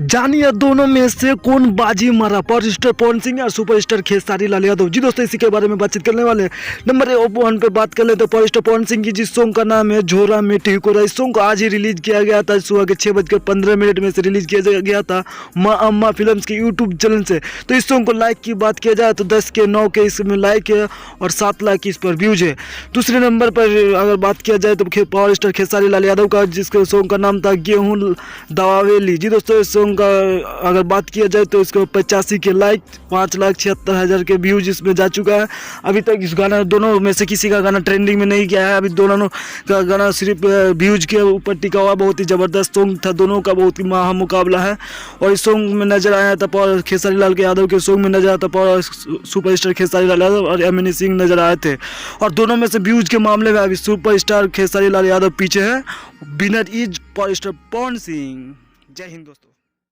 जानिए दोनों में से कौन बाजी मारा, पावर स्टार पवन सिंह और सुपरस्टार खेसारी लाल यादव। जी दोस्तों, इसी के बारे में बातचीत करने वाले। नंबर 1 पे बात कर ले तो पावर स्टार पवन सिंह की जिस सॉन्ग का नाम है झोरा में टिकोरा। इस सॉन्ग को आज ही रिलीज किया गया था, सुबह के 6:15 में से रिलीज किया गया था माँ अम्मा फिल्म्स के यूट्यूब चैनल से। तो इस सॉन्ग को लाइक की बात किया जाए तो 10 के 9 के इसमें लाइक है और 7 लाख की इस पर व्यूज है। दूसरे नंबर पर अगर बात किया जाए तो पावर स्टार खेसारी लाल यादव का, जिसके सॉन्ग का नाम था गेहूं दवावेली। जी दोस्तों, इस सॉन्ग का अगर बात किया जाए तो इसको 85 के लाइक, 5,76,000 के व्यूज इसमें जा चुका है। अभी तक इस गाना दोनों में से किसी का गाना ट्रेंडिंग में नहीं गया है। अभी दोनों का गाना सिर्फ व्यूज के ऊपर टिका हुआ। बहुत ही ज़बरदस्त सॉन्ग था, दोनों का बहुत ही महा मुकाबला है। और इस सॉन्ग में नजर आया था पावर खेसारी लाल यादव के सॉन्ग में नजर आया था पावर सुपरस्टार खेसारी लाल यादव और एमिनी सिंह नजर आए थे। और दोनों में से व्यूज के मामले में अभी सुपरस्टार खेसारी लाल यादव पीछे है। Winner is power star Pawan Singh. जय हिंद दोस्तों।